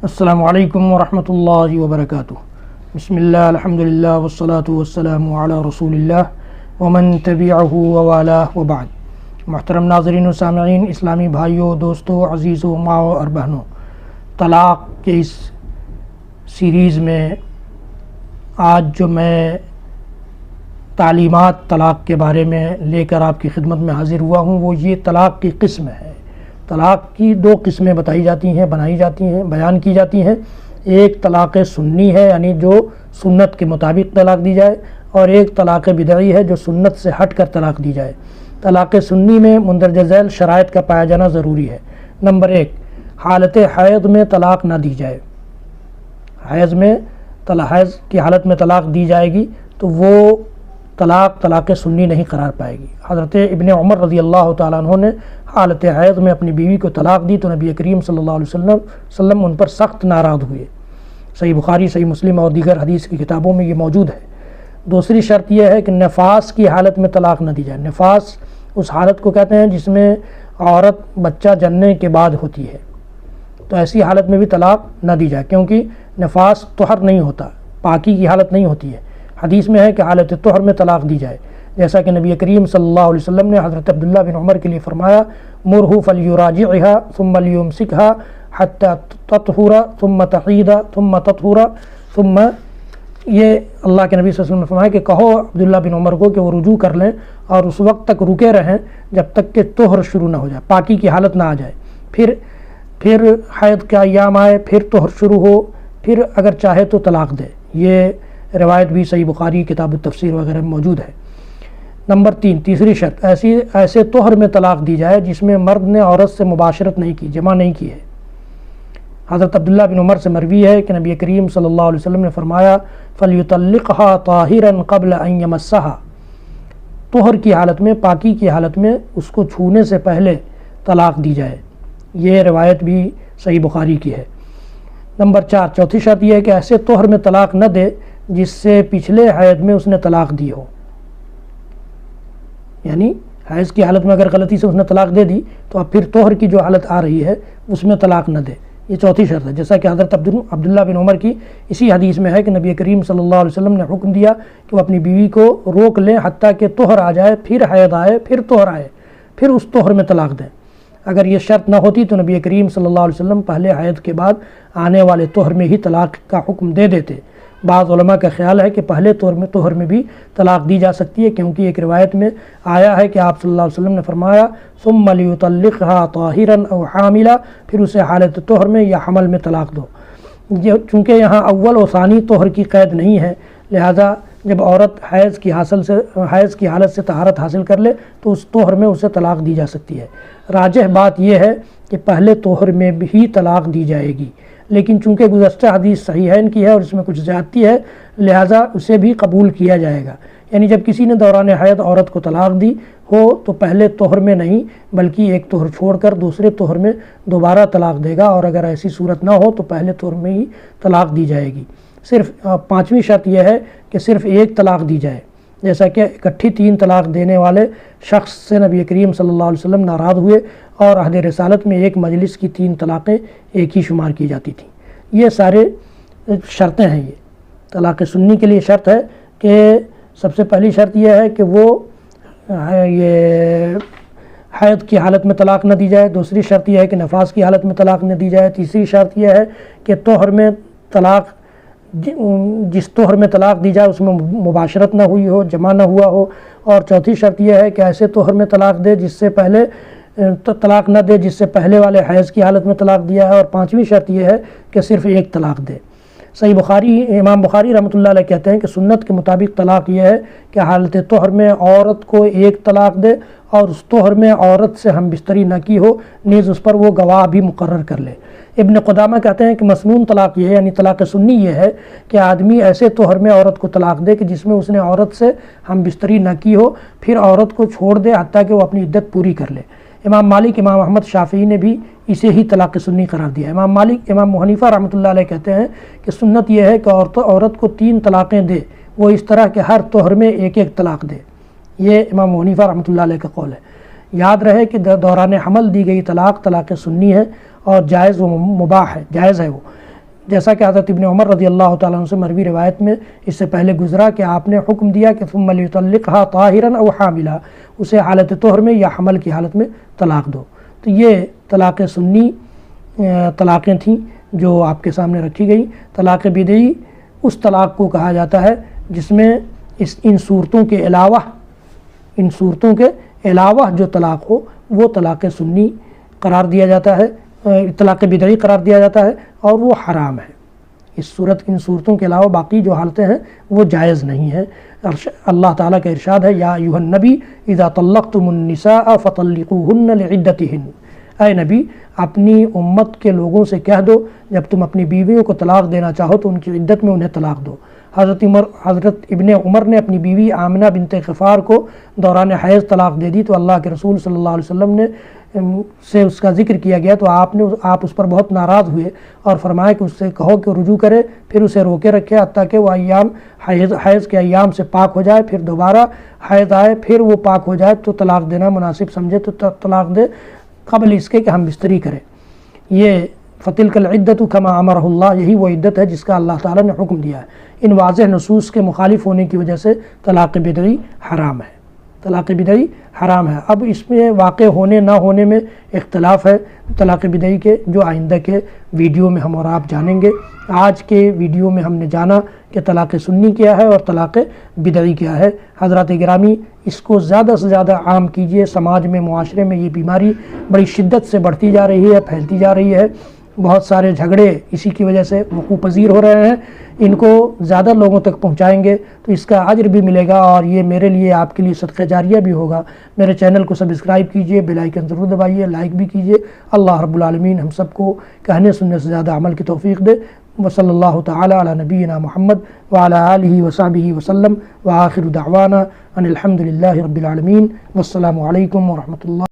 السلام علیکم ورحمۃ اللہ وبرکاتہ۔ بسم اللہ الحمدللہ والصلاة والسلام علی رسول اللہ ومن تبعہ ووالاہ وبعد۔ محترم ناظرین و سامعین، اسلامی بھائیوں، دوستوں، عزیزوں، ماؤں اور بہنوں، طلاق کے اس سیریز میں آج جو میں تعلیمات طلاق کے بارے میں لے کر آپ کی خدمت میں حاضر ہوا ہوں وہ یہ طلاق کی قسم ہے۔ طلاق کی دو قسمیں بنائی جاتی ہیں، بیان کی جاتی ہیں۔ ایک طلاق سنی ہے، یعنی جو سنت کے مطابق طلاق دی جائے، اور ایک طلاق بدعی ہے جو سنت سے ہٹ کر طلاق دی جائے۔ طلاق سنی میں مندرجہ ذیل شرائط کا پایا جانا ضروری ہے۔ نمبر 1، حالت حیض میں طلاق نہ دی جائے۔ حیض کی حالت میں طلاق دی جائے گی تو وہ طلاق سنی نہیں قرار پائے گی۔ حضرت ابن عمر رضی اللہ تعالیٰ عنہ نے حالت حیض میں اپنی بیوی کو طلاق دی تو نبی کریم صلی اللہ علیہ وسلم ان پر سخت ناراض ہوئے۔ صحیح بخاری، صحیح مسلم اور دیگر حدیث کی کتابوں میں یہ موجود ہے۔ دوسری شرط یہ ہے کہ نفاس کی حالت میں طلاق نہ دی جائے۔ نفاس اس حالت کو کہتے ہیں جس میں عورت بچہ جننے کے بعد ہوتی ہے، تو ایسی حالت میں بھی طلاق نہ دی جائے، کیونکہ نفاس طہر نہیں ہوتا، پاکی کی حالت نہیں ہوتی ہے۔ حدیث میں ہے کہ حالت طہر میں طلاق دی جائے، جیسا کہ نبی کریم صلی اللہ علیہ وسلم نے حضرت عبداللہ بن عمر کے لیے فرمایا، مرہ فلیراجعھا ثم لیمسکھا حتی تطہر ثم تحید ثم تطہر ثم، یہ اللہ کے نبی صلی اللہ علیہ وسلم نے فرمایا کہ کہو عبداللہ بن عمر کو کہ وہ رجوع کر لیں اور اس وقت تک رکے رہیں جب تک کہ طہر شروع نہ ہو جائے، پاکی کی حالت نہ آ جائے، پھر حیض کا ایام آئے، پھر طہر شروع ہو، پھر اگر چاہے تو طلاق دے۔ یہ روایت بھی صحیح بخاری کتاب التفسیر وغیرہ میں موجود ہے۔ نمبر 3، تیسری شرط، ایسے طہر میں طلاق دی جائے جس میں مرد نے عورت سے مباشرت نہیں کی، جمع نہیں کی ہے۔ حضرت عبداللہ بن عمر سے مروی ہے کہ نبی کریم صلی اللہ علیہ وسلم نے فرمایا، فَلْيُطَلِّقْهَا طَاهِرًا قَبْلَ أَن يَمَسَّهَا، طہر کی حالت میں، پاکی کی حالت میں اس کو چھونے سے پہلے طلاق دی جائے۔ یہ روایت بھی صحیح بخاری کی ہے۔ نمبر 4، چوتھی شرط یہ ہے کہ ایسے طہر میں طلاق نہ دے جس سے پچھلے حیض میں اس نے طلاق دی ہو، یعنی حیض کی حالت میں اگر غلطی سے اس نے طلاق دے دی تو اب پھر طہر کی جو حالت آ رہی ہے اس میں طلاق نہ دے، یہ چوتھی شرط ہے۔ جیسا کہ حضرت عبداللہ بن عمر کی اسی حدیث میں ہے کہ نبی کریم صلی اللہ علیہ وسلم نے حکم دیا کہ وہ اپنی بیوی کو روک لیں حتیٰ کہ طہر آ جائے، پھر حیض آئے، پھر طہر آئے، پھر اس طہر میں طلاق دیں۔ اگر یہ شرط نہ ہوتی تو نبی کریم صلی اللہ علیہ وسلم پہلے حیض کے بعد آنے والے طہر میں ہی طلاق کا حکم دے دیتے۔ بعض علماء کا خیال ہے کہ پہلے طہر میں بھی طلاق دی جا سکتی ہے، کیونکہ ایک روایت میں آیا ہے کہ آپ صلی اللہ علیہ وسلم نے فرمایا، ثم لیطلقھا طاہرا او حاملا، پھر اسے حالت طہر میں یا حمل میں طلاق دو۔ چونکہ یہاں اول و ثانی طہر کی قید نہیں ہے، لہذا جب عورت حیض کی حالت سے طہارت حاصل کر لے تو اس طہر میں اسے طلاق دی جا سکتی ہے۔ راجح بات یہ ہے کہ پہلے طہر میں بھی طلاق دی جائے گی، لیکن چونکہ گزشتہ حدیث صحیحین کی ہے اور اس میں کچھ زیادتی ہے، لہٰذا اسے بھی قبول کیا جائے گا۔ یعنی جب کسی نے دوران حیض عورت کو طلاق دی ہو تو پہلے طہر میں نہیں بلکہ ایک طہر چھوڑ کر دوسرے طہر میں دوبارہ طلاق دے گا، اور اگر ایسی صورت نہ ہو تو پہلے طہر میں ہی طلاق دی جائے گی۔ صرف پانچویں شرط یہ ہے کہ صرف ایک طلاق دی جائے، جیسا کہ اکٹھی 3 طلاق دینے والے شخص سے نبی کریم صلی اللہ علیہ وسلم ناراض ہوئے اور عہد رسالت میں ایک مجلس کی 3 طلاقیں ایک ہی شمار کی جاتی تھیں۔ یہ سارے شرطیں ہیں۔ یہ طلاق سنی کے لیے شرط ہے کہ سب سے پہلی شرط یہ ہے کہ وہ یہ حیض کی حالت میں طلاق نہ دی جائے۔ دوسری شرط یہ ہے کہ نفاس کی حالت میں طلاق نہ دی جائے۔ تیسری شرط یہ ہے کہ طہر میں طلاق، جس طہر میں طلاق دی جائے اس میں مباشرت نہ ہوئی ہو، جمع نہ ہوا ہو۔ اور چوتھی شرط یہ ہے کہ ایسے طہر میں طلاق دے جس سے پہلے طلاق نہ دے جس سے پہلے والے حیض کی حالت میں طلاق دیا ہے۔ اور پانچویں شرط یہ ہے کہ صرف ایک طلاق دے۔ صحیح بخاری، امام بخاری رحمۃ اللہ علیہ کہتے ہیں کہ سنت کے مطابق طلاق یہ ہے کہ حالت طہر میں عورت کو ایک طلاق دے اور اس طہر میں عورت سے ہم بستری نہ کی ہو، نیز اس پر وہ گواہ بھی مقرر کر لے۔ ابن قدامہ کہتے ہیں کہ مسنون طلاق یہ ہے، یعنی طلاق سنی یہ ہے کہ آدمی ایسے طہر میں عورت کو طلاق دے کہ جس میں اس نے عورت سے ہم بستری نہ کی ہو، پھر عورت کو چھوڑ دے حتیٰ کہ وہ اپنی عدت پوری کر لے۔ امام مالک، امام احمد، شافعی نے بھی اسے ہی طلاق سنی قرار دیا۔ امام مالک، امام ابو حنیفہ رحمۃ اللہ علیہ کہتے ہیں کہ سنت یہ ہے کہ عورت کو 3 طلاقیں دے، وہ اس طرح کہ ہر طہر میں ایک ایک طلاق دے۔ یہ امام ابو حنیفہ رحمۃ اللہ علیہ کا قول ہے۔ یاد رہے کہ دوران حمل دی گئی طلاق سنی ہے اور جائز و مباح ہے، جائز ہے وہ، جیسا کہ حضرت ابن عمر رضی اللہ تعالیٰ عنہ سے مروی روایت میں اس سے پہلے گزرا کہ آپ نے حکم دیا کہ ثم لیطلقها طاہرا او حاملا، اسے حالت طہر میں یا حمل کی حالت میں طلاق دو۔ تو یہ طلاق سنی طلاقیں تھیں جو آپ کے سامنے رکھی گئی۔ طلاق بدعی اس طلاق کو کہا جاتا ہے جس میں ان صورتوں کے علاوہ جو طلاق ہو وہ طلاق سنی قرار دیا جاتا ہے، طلاق بدعی قرار دیا جاتا ہے، اور وہ حرام ہے۔ ان صورتوں کے علاوہ باقی جو حالتیں ہیں وہ جائز نہیں ہیں۔ اللہ تعالیٰ کا ارشاد ہے یا ایھا النبی اذا طلقتم النساء فطلقوهن لعدتهن، اے نبی اپنی امت کے لوگوں سے کہہ دو جب تم اپنی بیویوں کو طلاق دینا چاہو تو ان کی عدت میں انہیں طلاق دو۔ حضرت ابن عمر نے اپنی بیوی آمنہ بنت غفار کو دوران حیض طلاق دے دی تو اللہ کے رسول صلی اللہ علیہ وسلم نے سے اس کا ذکر کیا گیا تو آپ اس پر بہت ناراض ہوئے اور فرمایا کہ اس سے کہو کہ رجوع کرے، پھر اسے روکے رکھے حتیٰ کہ وہ حیض کے ایام سے پاک ہو جائے، پھر دوبارہ حیض آئے پھر وہ پاک ہو جائے تو طلاق دینا مناسب سمجھے تو طلاق دے، قبل اس کے کہ ہم بستری کریں۔ یہ فَتِلْكَ الْعِدَّةُ كَمَا أَمَرَهُ اللَّهُ، یہی وہ عدت ہے جس کا اللہ تعالیٰ نے حکم دیا ہے۔ ان واضح نصوص کے مخالف ہونے کی وجہ سے طلاق بدعی حرام ہے، طلاق بدعی حرام ہے۔ اب اس میں واقع ہونے نہ ہونے میں اختلاف ہے طلاق بدعی کے، جو آئندہ کے ویڈیو میں ہم اور آپ جانیں گے۔ آج کے ویڈیو میں ہم نے جانا کہ طلاق سنی کیا ہے اور طلاق بدعی کیا ہے۔ حضرات گرامی اس کو زیادہ سے زیادہ عام کیجئے، سماج میں معاشرے میں یہ بیماری بڑی شدت سے بڑھتی جا رہی ہے، پھیلتی جا رہی ہے، بہت سارے جھگڑے اسی کی وجہ سے وقوع پذیر ہو رہے ہیں۔ ان کو زیادہ لوگوں تک پہنچائیں گے تو اس کا اجر بھی ملے گا اور یہ میرے لیے آپ کے لیے صدقہ جاریہ بھی ہوگا۔ میرے چینل کو سبسکرائب کیجئے، بیل آئیکن ضرور دبائیے، لائک بھی کیجئے۔ اللہ رب العالمین ہم سب کو کہنے سننے سے زیادہ عمل کی توفیق دے۔ وصلی اللہ تعالی علی نبینا محمد وعلی آلہ وصحبہ وسلم، وآخر دعوانا ان الحمد للہ رب العالمین، والسلام علیکم ورحمۃ اللہ۔